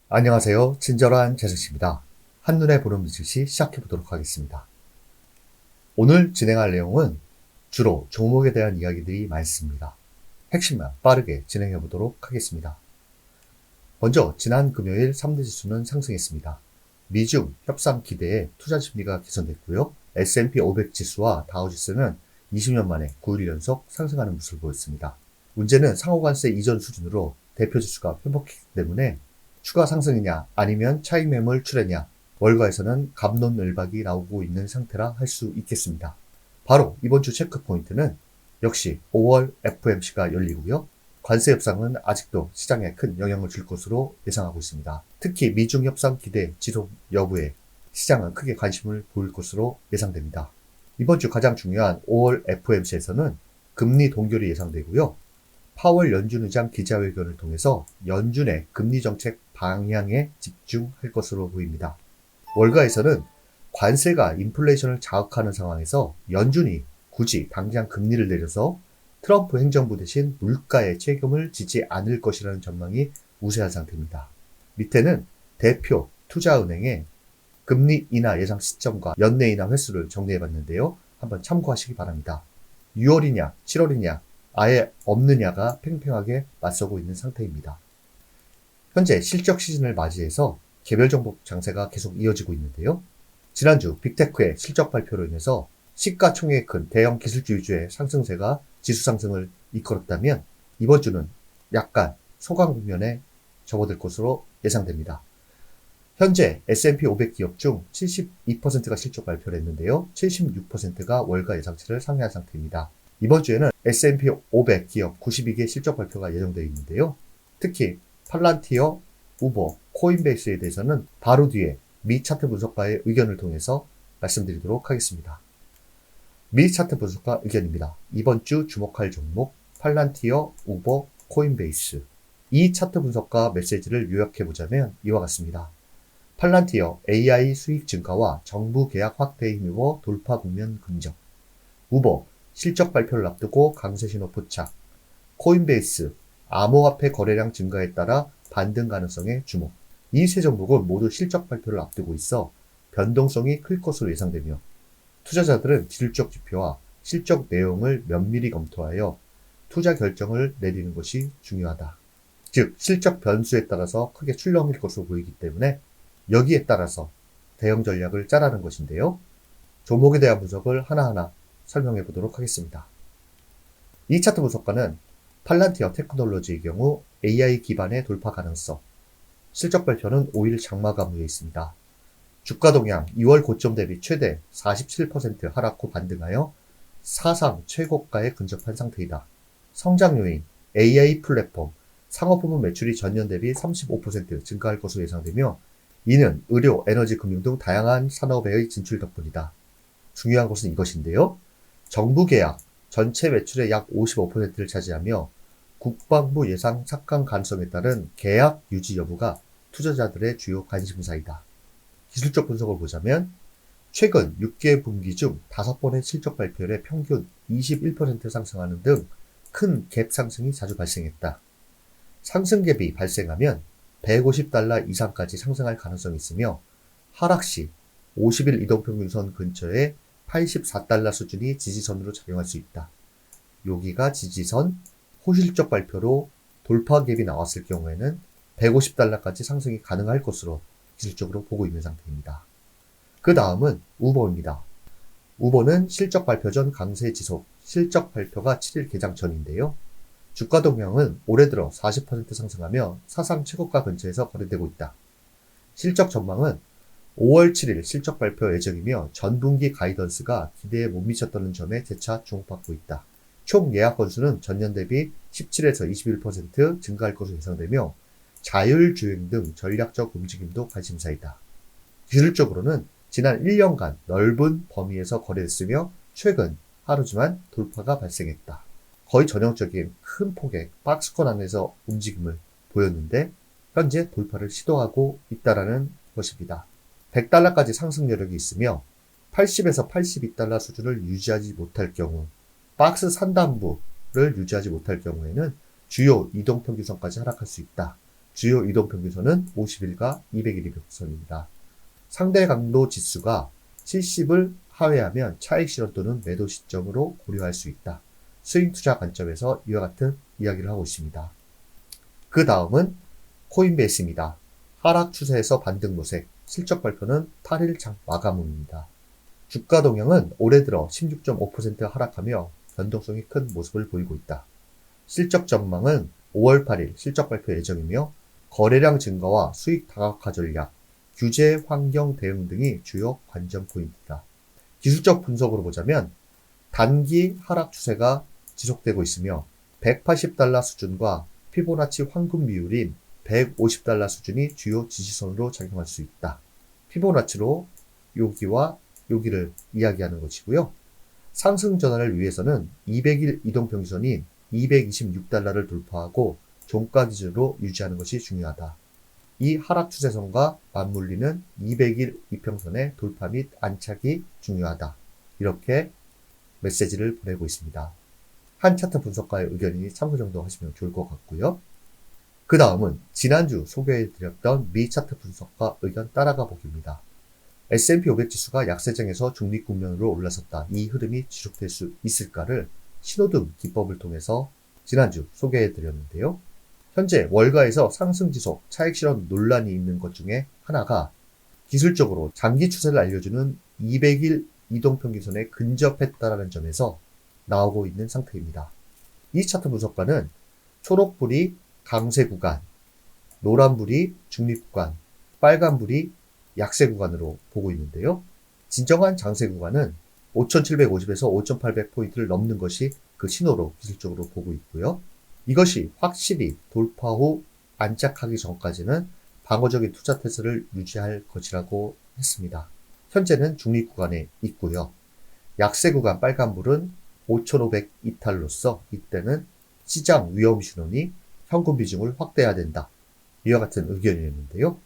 안녕하세요. 친절한 재승씨입니다. 한눈에 보는 비즈니스 시작해보도록 하겠습니다. 오늘 진행할 내용은 주로 종목에 대한 이야기들이 많습니다. 핵심만 빠르게 진행해보도록 하겠습니다. 먼저 지난 금요일 3대 지수는 상승했습니다. 미중 협상 기대에 투자 심리가 개선됐고요. S&P 500 지수와 다우지수는 20년 만에 9일 연속 상승하는 모습을 보였습니다. 문제는 상호관세 이전 수준으로 대표 지수가 회복했기 때문에 추가 상승이냐 아니면 차익 매물 출회냐, 월가에서는 갑론을박이 나오고 있는 상태라 할 수 있겠습니다. 바로 이번 주 체크 포인트는 역시 5월 FOMC가 열리고요. 관세 협상은 아직도 시장에 큰 영향을 줄 것으로 예상하고 있습니다. 특히 미중 협상 기대 지속 여부에 시장은 크게 관심을 보일 것으로 예상됩니다. 이번 주 가장 중요한 5월 FOMC에서는 금리 동결이 예상되고요. 파월 연준 의장 기자회견을 통해서 연준의 금리 정책 방향에 집중할 것으로 보입니다. 월가에서는 관세가 인플레이션을 자극하는 상황에서 연준이 굳이 당장 금리를 내려서 트럼프 행정부 대신 물가의 책임을 지지 않을 것이라는 전망이 우세한 상태입니다. 밑에는 대표 투자은행의 금리 인하 예상 시점과 연내 인하 횟수를 정리해봤는데요. 한번 참고하시기 바랍니다. 6월이냐 7월이냐 아예 없느냐가 팽팽하게 맞서고 있는 상태입니다. 현재 실적 시즌을 맞이해서 개별 종목 장세가 계속 이어지고 있는데요. 지난주 빅테크의 실적 발표로 인해서 시가총액이 큰 대형 기술주 위주의 상승세가 지수 상승을 이끌었다면 이번 주는 약간 소강 국면에 접어들 것으로 예상됩니다. 현재 S&P 500 기업 중 72%가 실적 발표를 했는데요. 76%가 월가 예상치를 상회한 상태입니다. 이번 주에는 S&P 500 기업 92개 실적 발표가 예정되어 있는데요. 특히 팔란티어, 우버, 코인베이스에 대해서는 바로 뒤에 미 차트 분석가의 의견을 통해서 말씀드리도록 하겠습니다. 미 차트 분석가 의견입니다. 이번 주 주목할 종목 팔란티어, 우버, 코인베이스. 이 차트 분석가 메시지를 요약해보자면 이와 같습니다. 팔란티어 AI 수익 증가와 정부 계약 확대에 힘입어 돌파 국면 긍정. 우버 실적 발표를 앞두고 강세 신호 포착. 코인베이스 암호화폐 거래량 증가에 따라 반등 가능성에 주목. 이 세 종목은 모두 실적 발표를 앞두고 있어 변동성이 클 것으로 예상되며 투자자들은 기술적 지표와 실적 내용을 면밀히 검토하여 투자 결정을 내리는 것이 중요하다. 즉 실적 변수에 따라서 크게 출렁일 것으로 보이기 때문에 여기에 따라서 대응 전략을 짜라는 것인데요. 종목에 대한 분석을 하나하나 설명해 보도록 하겠습니다. 이 차트 분석가는 팔란티어 테크놀로지의 경우 AI 기반의 돌파 가능성, 실적 발표는 5일 장마감 후에 있습니다. 주가 동향 2월 고점 대비 최대 47% 하락 후 반등하여 사상 최고가에 근접한 상태이다. 성장 요인 AI 플랫폼, 상업 부문 매출이 전년 대비 35% 증가할 것으로 예상되며 이는 의료, 에너지, 금융 등 다양한 산업의 진출 덕분이다. 중요한 것은 이것인데요. 정부 계약, 전체 매출의 약 55%를 차지하며 국방부 예상 삭감 가능성에 따른 계약 유지 여부가 투자자들의 주요 관심사이다. 기술적 분석을 보자면 최근 6개 분기 중 5번의 실적 발표율에 평균 21% 상승하는 등 큰 갭 상승이 자주 발생했다. 상승 갭이 발생하면 $150 이상까지 상승할 가능성이 있으며 하락 시 50일 이동평균선 근처에 $84 수준이 지지선으로 작용할 수 있다. 여기가 지지선, 호실적 발표로 돌파 갭이 나왔을 경우에는 $150까지 상승이 가능할 것으로 기술적으로 보고 있는 상태입니다. 그 다음은 우버입니다. 우버는 실적 발표 전 강세 지속, 실적 발표가 7일 개장 전인데요. 주가 동향은 올해 들어 40% 상승하며 사상 최고가 근처에서 거래되고 있다. 실적 전망은 5월 7일 실적 발표 예정이며 전분기 가이던스가 기대에 못 미쳤다는 점에 재차 주목받고 있다. 총 예약 건수는 전년 대비 17에서 21% 증가할 것으로 예상되며 자율주행 등 전략적 움직임도 관심사이다. 기술적으로는 지난 1년간 넓은 범위에서 거래됐으며 최근 하루지만 돌파가 발생했다. 거의 전형적인 큰 폭의 박스권 안에서 움직임을 보였는데 현재 돌파를 시도하고 있다는 것입니다. $100까지 상승 여력이 있으며 80에서 $82 수준을 유지하지 못할 경우, 박스 상단부를 유지하지 못할 경우에는 주요 이동평균선까지 하락할 수 있다. 주요 이동평균선은 50일과 200일 이평선입니다. 상대 강도 지수가 70을 하회하면 차익 실현 또는 매도 시점으로 고려할 수 있다. 스윙 투자 관점에서 이와 같은 이야기를 하고 있습니다. 그 다음은 코인베이스입니다. 하락 추세에서 반등 모색, 실적 발표는 8일 장 마감입니다. 주가 동향은 올해 들어 16.5% 하락하며 변동성이 큰 모습을 보이고 있다. 실적 전망은 5월 8일 실적 발표 예정이며 거래량 증가와 수익 다각화 전략, 규제 환경 대응 등이 주요 관전 포인트다. 기술적 분석으로 보자면 단기 하락 추세가 지속되고 있으며 180달러 수준과 피보나치 황금 비율인 150달러 수준이 주요 지지선으로 작용할 수 있다. 피보나치로 여기와 여기를 이야기하는 것이고요. 상승 전환을 위해서는 200일 이동평균선인 226달러를 돌파하고 종가 기준으로 유지하는 것이 중요하다. 이 하락 추세선과 맞물리는 200일 이평선의 돌파 및 안착이 중요하다. 이렇게 메시지를 보내고 있습니다. 한 차트 분석가의 의견이니 참고 정도 하시면 좋을 것 같고요. 그 다음은 지난주 소개해드렸던 미 차트 분석가 의견 따라가 보기입니다. S&P 500 지수가 약세장에서 중립 국면으로 올라섰다. 이 흐름이 지속될 수 있을까를 신호등 기법을 통해서 지난주 소개해드렸는데요. 현재 월가에서 상승 지속, 차익 실현 논란이 있는 것 중에 하나가 기술적으로 장기 추세를 알려주는 200일 이동평균선에 근접했다라는 점에서 나오고 있는 상태입니다. 이 차트 분석가는 초록불이 강세 구간, 노란불이 중립 구간, 빨간불이 약세 구간으로 보고 있는데요. 진정한 장세 구간은 5,750에서 5,800포인트를 넘는 것이 그 신호로 기술적으로 보고 있고요. 이것이 확실히 돌파 후 안착하기 전까지는 방어적인 투자 태세를 유지할 것이라고 했습니다. 현재는 중립 구간에 있고요. 약세 구간 빨간불은 5,500 이탈로서 이때는 시장 위험 신호니 현금 비중을 확대해야 된다. 이와 같은 의견이었는데요.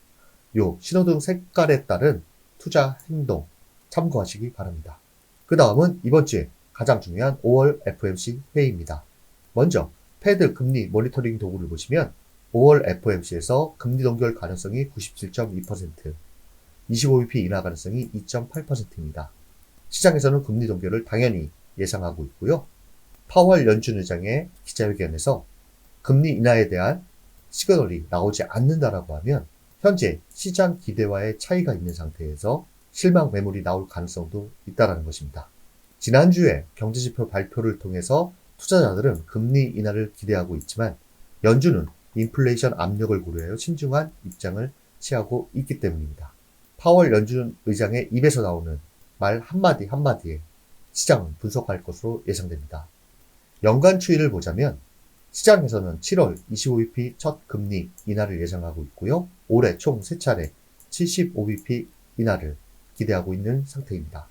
요 신호등 색깔에 따른 투자 행동 참고하시기 바랍니다. 그 다음은 이번 주에 가장 중요한 5월 FOMC 회의입니다. 먼저 패드 금리 모니터링 도구를 보시면 5월 FOMC에서 금리 동결 가능성이 97.2%, 25bp 인하 가능성이 2.8%입니다. 시장에서는 금리 동결을 당연히 예상하고 있고요. 파월 연준 의장의 기자회견에서 금리 인하에 대한 시그널이 나오지 않는다라고 하면 현재 시장 기대와의 차이가 있는 상태에서 실망 매물이 나올 가능성도 있다는 것입니다. 지난주에 경제지표 발표를 통해서 투자자들은 금리 인하를 기대하고 있지만 연준은 인플레이션 압력을 고려하여 신중한 입장을 취하고 있기 때문입니다. 파월 연준 의장의 입에서 나오는 말 한마디 한마디에 시장은 분석할 것으로 예상됩니다. 연간 추이를 보자면 시장에서는 7월 25bp 첫 금리 인하를 예상하고 있고요. 올해 총 3차례 75bp 인하를 기대하고 있는 상태입니다.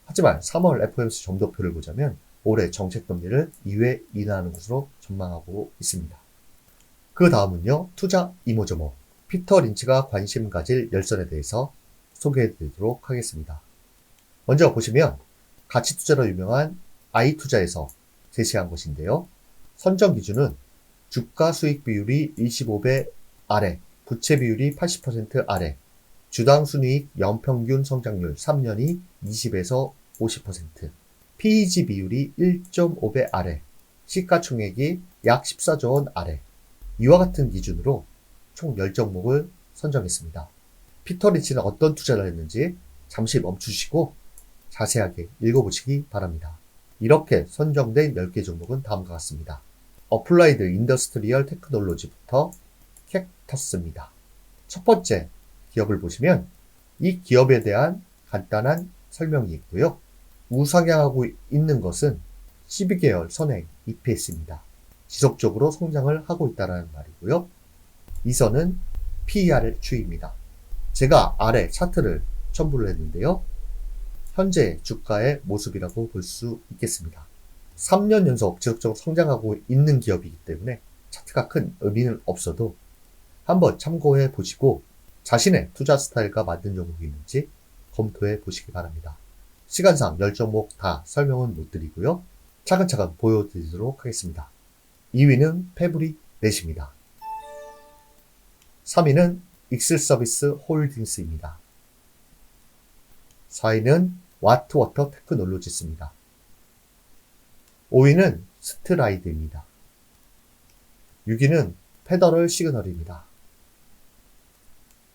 하지만 3월 FOMC 점도표를 보자면 올해 정책금리를 2회 인하하는 것으로 전망하고 있습니다. 그 다음은요. 투자 이모저모 피터 린치가 관심 가질 열선에 대해서 소개해드리도록 하겠습니다. 먼저 보시면 가치투자로 유명한 아이투자에서 제시한 것인데요. 선정 기준은 주가 수익 비율이 25배 아래, 부채 비율이 80% 아래, 주당 순이익 연평균 성장률 3년이 20에서 50%, PEG 비율이 1.5배 아래, 시가총액이 약 14조 원 아래, 이와 같은 기준으로 총 10종목을 선정했습니다. 피터 린치는 어떤 투자를 했는지 잠시 멈추시고 자세하게 읽어보시기 바랍니다. 이렇게 선정된 10개 종목은 다음과 같습니다. 어플라이드 인더스트리얼 테크놀로지부터 캡터스입니다. 첫 번째 기업을 보시면 이 기업에 대한 간단한 설명이 있고요. 우상향하고 있는 것은 12개월 선행 EPS입니다. 지속적으로 성장을 하고 있다는 말이고요. 이 선은 PER 추이입니다. 제가 아래 차트를 첨부를 했는데요. 현재 주가의 모습이라고 볼 수 있겠습니다. 3년 연속 지속적으로 성장하고 있는 기업이기 때문에 차트가 큰 의미는 없어도 한번 참고해 보시고 자신의 투자 스타일과 맞는 종목이 있는지 검토해 보시기 바랍니다. 시간상 10종목 다 설명은 못 드리고요. 차근차근 보여드리도록 하겠습니다. 2위는 페브리 넷입니다. 3위는 익슬서비스 홀딩스입니다. 4위는 와트워터 테크놀로지스입니다. 5위는 스트라이드입니다. 6위는 페더럴 시그널입니다.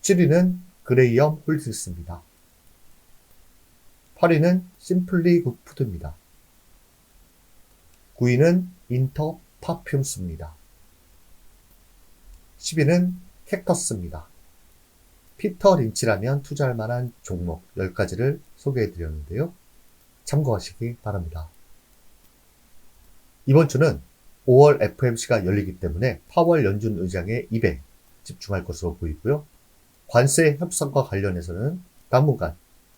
7위는 그레이엄 홀딩스입니다. 8위는 심플리 굿푸드입니다. 9위는 인터 파퓸스입니다. 10위는 캡터스입니다. 피터 린치라면 투자할 만한 종목 10가지를 소개해드렸는데요. 참고하시기 바랍니다. 이번 주는 5월 FOMC가 열리기 때문에 파월 연준 의장의 입에 집중할 것으로 보이고요. 관세 협상과 관련해서는 당분간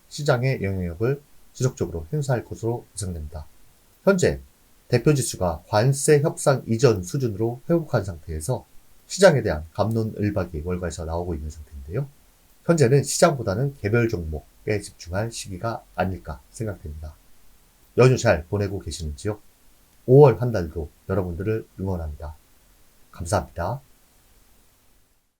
시장의 영향력을 지속적으로 행사할 것으로 예상됩니다. 현재 대표지수가 관세 협상 이전 수준으로 회복한 상태에서 시장에 대한 갑론을박이 월가에서 나오고 있는 상태인데요. 현재는 시장보다는 개별 종목에 집중할 시기가 아닐까 생각됩니다. 연휴 잘 보내고 계시는지요? 5월 한 달도 여러분들을 응원합니다. 감사합니다.